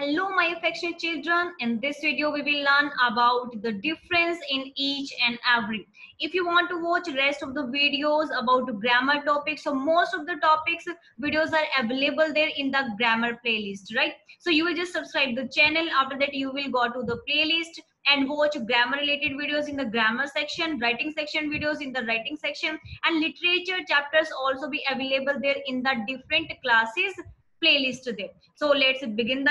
Hello, my affectionate children. In this video, we will learn about the difference in each and every. If you want to watch rest of the videos about grammar topics, so most of the topics videos are available there in the grammar playlist, right? So you will just subscribe the channel. After that, you will go to the playlist and watch grammar related videos in the grammar section, writing section videos in the writing section, and literature chapters also be available there in the different classes playlist there. So let's begin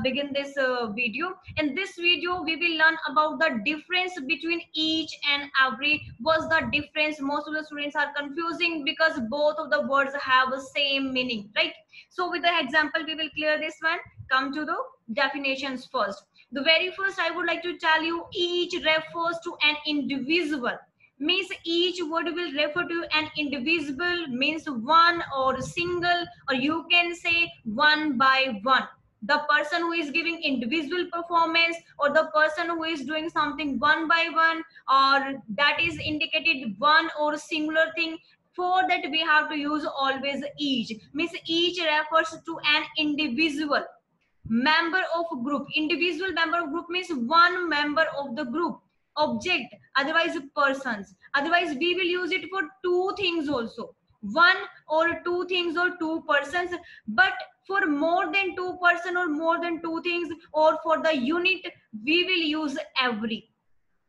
begin this video. In this video we will learn about the difference between each and every. What's the difference? Most of the students are confusing because both of the words have the same meaning, right? So with the example we will clear this one. Come to the definitions first. The very first I would like to tell you, each refers to an individual. Means each word will refer to an individual, means one or single, or you can say one by one. The person who is giving individual performance, or the person who is doing something one by one, or that is indicated one or singular thing. For that we have to use always each. Means each refers to an individual member of group. Individual member of group means one member of the group. Object, otherwise persons. Otherwise we will use it for two things also, one or two things or two persons. But for more than two person or more than two things, or for the unit, we will use every.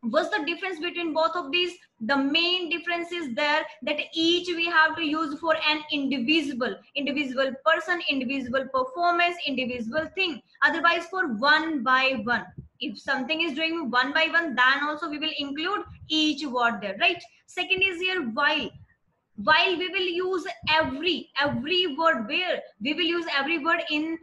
What's the difference between both of these? The main difference is there that each we have to use for an individual person, individual performance, individual thing. Otherwise for one by one, if something is doing one by one, then also we will include each word there, right? Second is here while we will use every word. Where we will use every word in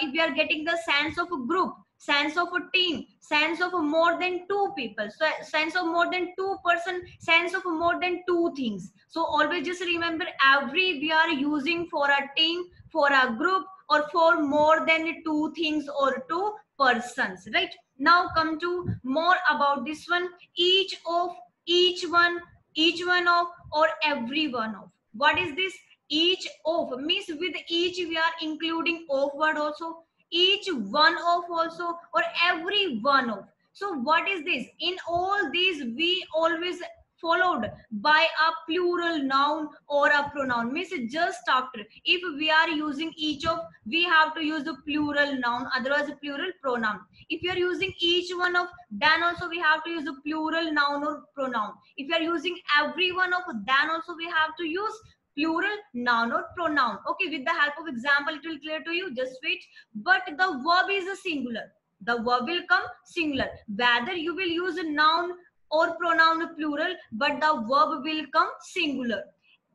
if we are getting the sense of a group, sense of a team, sense of more than two people, so sense of more than two person, sense of more than two things. So always just remember, every we are using for a team, for a group, or for more than two things or two persons, right? Now come to more about this one. Each of, each one, each one of, or every one of. What is this? Each of means with each we are including of word also, each one of also, or every one of. So what is this? In all these we always followed by a plural noun or a pronoun. Means just after, if we are using each of, we have to use the plural noun, otherwise a plural pronoun. If you are using each one of, then also we have to use the plural noun or pronoun. If you are using every one of, then also we have to use plural noun or pronoun. Okay, with the help of example it will clear to you, just wait. But the verb is a singular, the verb will come singular. Whether you will use a noun or pronoun plural, but the verb will come singular.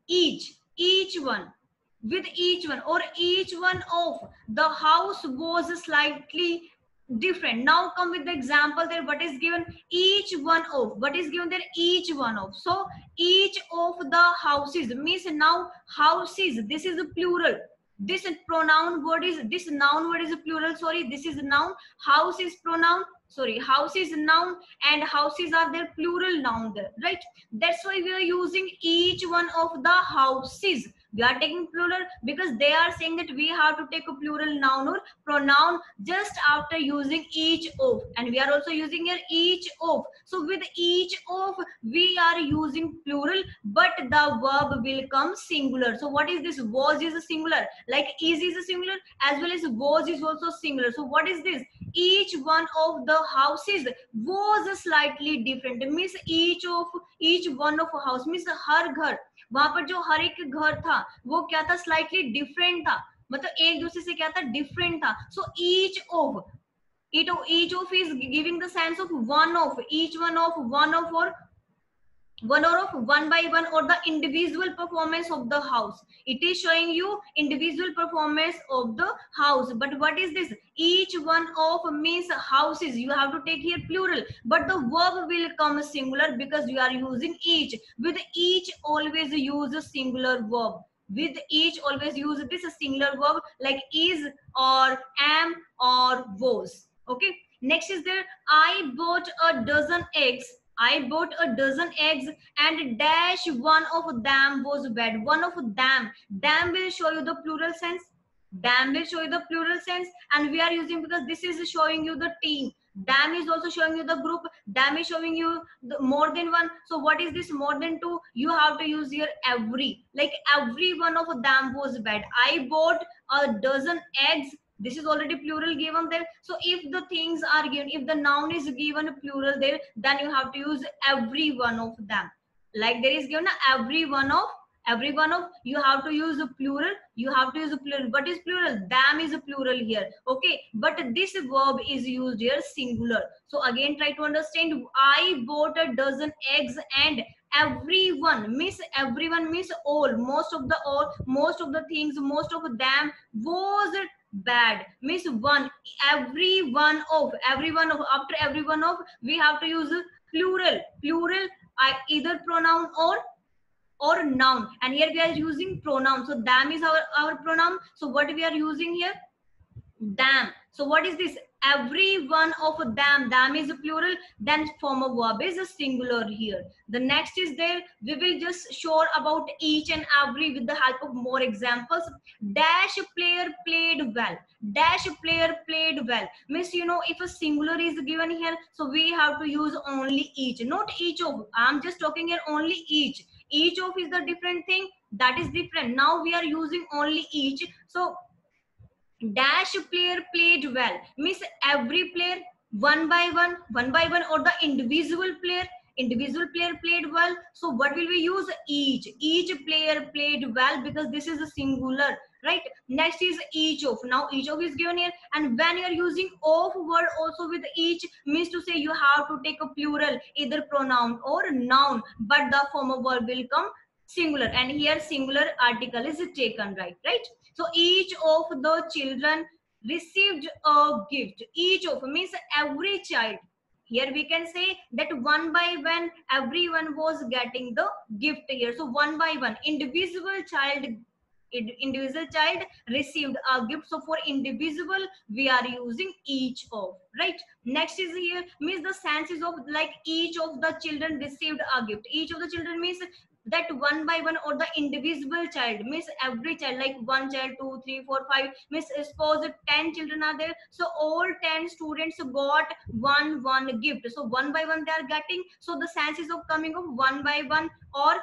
Each one, with each one, or each one of. The house was slightly different. Now come with the example there. What is given? Each one of. What is given there? Each one of. So each of the houses means now houses, this is a plural. This pronoun word is, this noun word is a plural, sorry, this is noun. House is pronoun, sorry, house is noun, and houses are their plural noun there, right? That's why we are using each one of the houses. We are taking plural because they are saying that we have to take a plural noun or pronoun just after using each of, and we are also using here each of. So with each of we are using plural, but the verb will come singular. So what is this? Was is a singular, like is a singular, as well as was is also singular. So what is this? Each one of the houses was slightly different. Means each one of a house means हर घर, वहां पर जो हर एक घर था वो क्या था? स्लाइटली डिफरेंट था, मतलब एक दूसरे से क्या था? डिफरेंट था. So each of, each of is giving the sense of one of, each one of, one of, or one or of, one by one, or the individual performance of the house. It is showing you individual performance of the house. But what is this? Each one of means houses, you have to take here plural, but the verb will come singular because you are using each. With each always use a singular verb. With each always use this singular verb, like is or am or was. Okay, next is there, I bought a dozen eggs. I bought a dozen eggs and dash one of them was bad. One of them. Them will show you the plural sense. Them will show you the plural sense, and we are using because this is showing you the team. Them is also showing you the group. Them is showing you the more than one. So what is this more than two? You have to use here every. Like every one of them was bad. I bought a dozen eggs. This is already plural given there. So if the things are given, if the noun is given plural there, then you have to use every one of them. Like there is given every one of, you have to use a plural, you have to use a plural. What is plural? Them is a plural here, okay, but this verb is used here singular. So again try to understand. I bought a dozen eggs, and everyone means all, most of the all, most of the things, most of them was bad, means one. Every one of, after every one of we have to use plural, either pronoun or noun, and here we are using pronoun. So them is our pronoun. So what we are using here? Them. So what is this? Every one of them. Them is a plural, then form of verb is a singular here. The next is there, we will just show about each and every with the help of more examples. Dash player played well. Dash player played well means, you know, if a singular is given here, so we have to use only each, not each of. I'm just talking here only each. Each of is the different thing, that is different. Now we are using only each. So dash player played well means every player, one by one, or the individual player played well. So what will we use? Each player played well, because this is a singular, right? Next is each of. Now each of is given here, and when you are using of word also with each, means to say you have to take a plural, either pronoun or noun, but the form of verb will come singular, and here singular article is taken, right? So each of the children received a gift. Each of means every child. Here we can say that one by one, everyone was getting the gift here. So one by one, individual child received a gift. So for individual, we are using each of, right? Next is here means the senses of, like each of the children received a gift. Each of the children means that one by one, or the individual child means every child, like one child, two, three, four, five, means suppose 10 children are there, so all 10 students got one gift. So one by one they are getting, so the senses of coming of one by one, or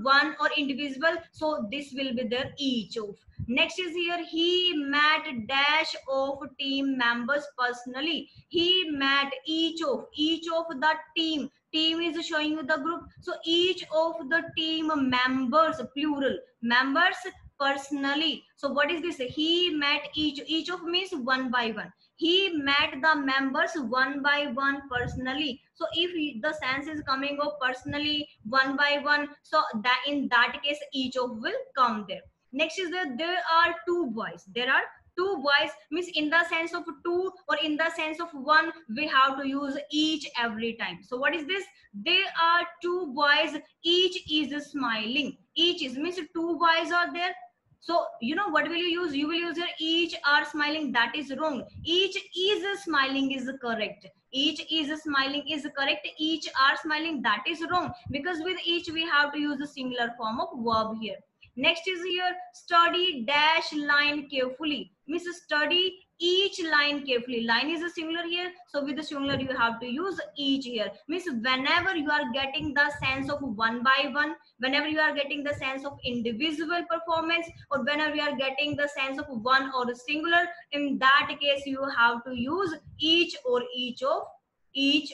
one, or individual, so this will be there each of. Next is here, he met dash of team members personally. He met each of the team is showing you the group. So each of the team members, plural, members personally. So what is this? He met each of means one by one. He met the members one by one personally. So if the sense is coming of personally, one by one, so that in that case each of will come there. Next is that there are two boys. There are two boys means in the sense of two or in the sense of one, we have to use each every time. So what is this? There are two boys, each is smiling. Each is means two boys are there. So you know what will you use? You will use your each are smiling. That is wrong. Each is smiling is correct. Each is smiling is correct. Each are smiling, that is wrong, because with each we have to use the singular form of verb here. Next is here, study dash line carefully. Means study each line carefully. Line is a singular here, so with the singular you have to use each here. Means whenever you are getting the sense of one by one, whenever you are getting the sense of individual performance, or whenever you are getting the sense of one or a singular, in that case you have to use each or each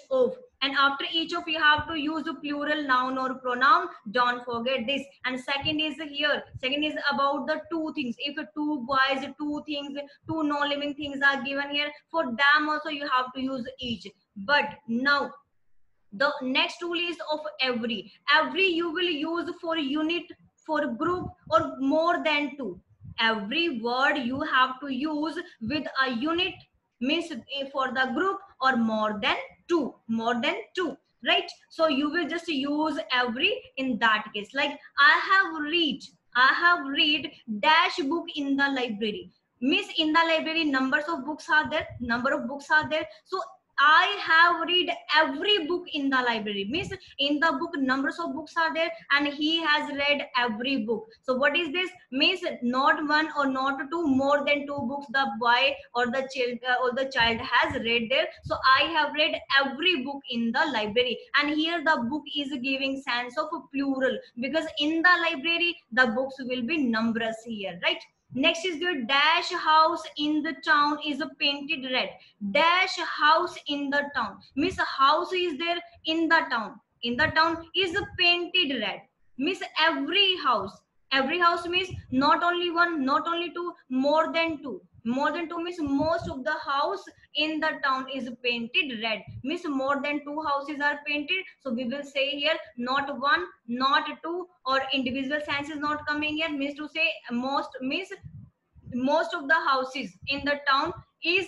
of. And after each of, you have to use a plural noun or pronoun. Don't forget this. And second is here, second is about the two things. If two boys, two things, two non-living things are given here, for them also you have to use each. But now the next rule is of every you will use for unit, for group, or more than two. Every word you have to use with a unit, means for the group, or more than two, right? So you will just use every in that case. Like I have read dash book in the library. Means in the library numbers of books are there, number of books are there. So I have read every book in the library. Means in the book numbers of books are there, and he has read every book. So what is this? Means not one or not two, more than two books the boy or the child has read there. So I have read every book in the library, and here the book is giving sense of plural, because in the library the books will be numbers here, right? Next is the dash house in the town is painted red. Dash house in the town means a house is there in the town. In the town is painted red. Means every house means not only one, not only two, more than two. More than two means most of the house in the town is painted red. Means more than two houses are painted. So we will say here not one, not two, or individual sense is not coming here. Means to say most means most of the houses in the town is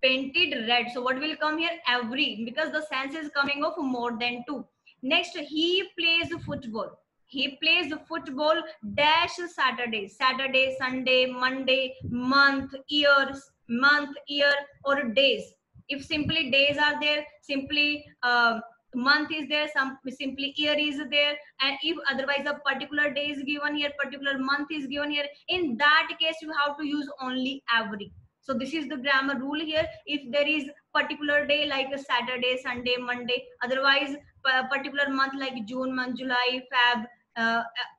painted red. So what will come here? Every, because the sense is coming of more than two. Next, he plays football. He plays football dash Saturday. Saturday, Sunday, Monday, month, year, or days. If simply days are there, simply month is there, some simply year is there, and if otherwise a particular day is given here, particular month is given here, in that case you have to use only every. So this is the grammar rule here. If there is particular day like a Saturday, Sunday, Monday, otherwise particular month like June month, July, Feb,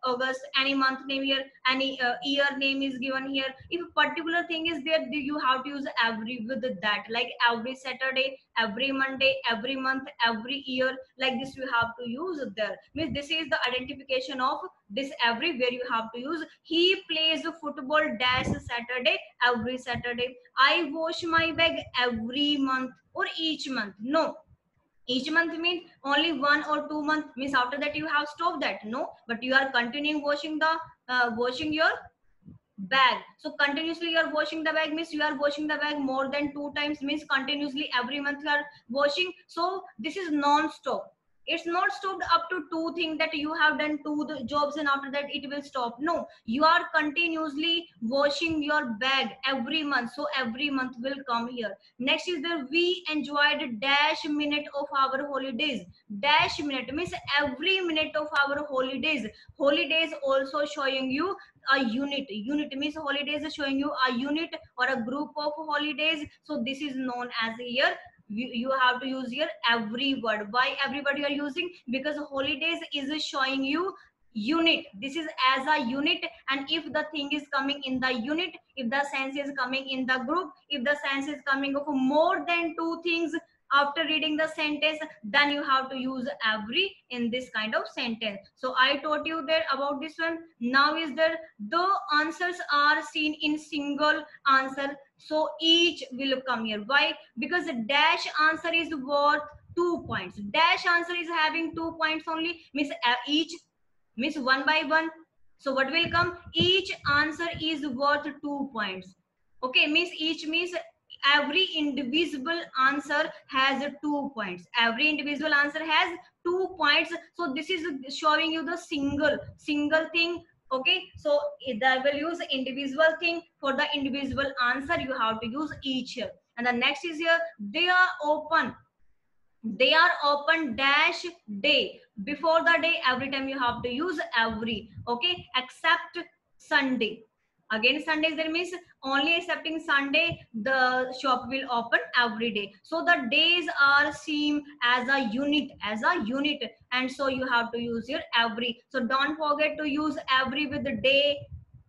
August, any month name here, any year name is given here. If a particular thing is there, you have to use every with that, like every Saturday, every Monday, every month, every year, like this you have to use there. Means this is the identification of this every, where you have to use he plays football dash Saturday, every Saturday. I wash my bag every month or each month. No, each month means only 1 or 2 months, means after that you have stopped that. No, but you are continuing washing the washing your bag. So continuously you are washing the bag means you are washing the bag more than 2 times, means continuously every month you are washing. So this is non-stop. It's not stopped up to two things that you have done two the jobs and after that it will stop. No, you are continuously washing your bag every month, so every month will come here. Next is the we enjoyed dash minute of our holidays. Dash minute means every minute of our holidays. Holidays also showing you a unit. Unit means holidays is showing you a unit or a group of holidays. So this is known as here. You have to use here every word. Why every word you are using? Because holidays is showing you unit. This is as a unit, and if the thing is coming in the unit, if the sense is coming in the group, if the sense is coming of more than two things after reading the sentence, then you have to use every in this kind of sentence. So I taught you there about this one. Now is there the answers are seen in single answer, so each will come here. Why? Because the dash answer is worth 2 points. Dash answer is having 2 points only, means each means one by one. So what will come? Each answer is worth 2 points. Okay, means each means every individual answer has 2 points. Every individual answer has 2 points. So this is showing you the single thing. Okay, so I will use individual thing. For the individual answer you have to use each here. And the next is here, they are open. They are open dash day. Before the day, every time you have to use every. Okay, except Sunday. Again Sundays, there means only excepting Sunday the shop will open every day. So the days are seen as a unit, and so you have to use your every. So don't forget to use every with the day,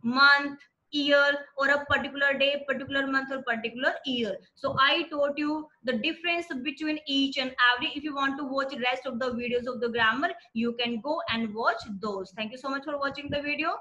month, year, or a particular day, particular month, or particular year. So I taught you the difference between each and every. If you want to watch the rest of the videos of the grammar, you can go and watch those. Thank you so much for watching the video.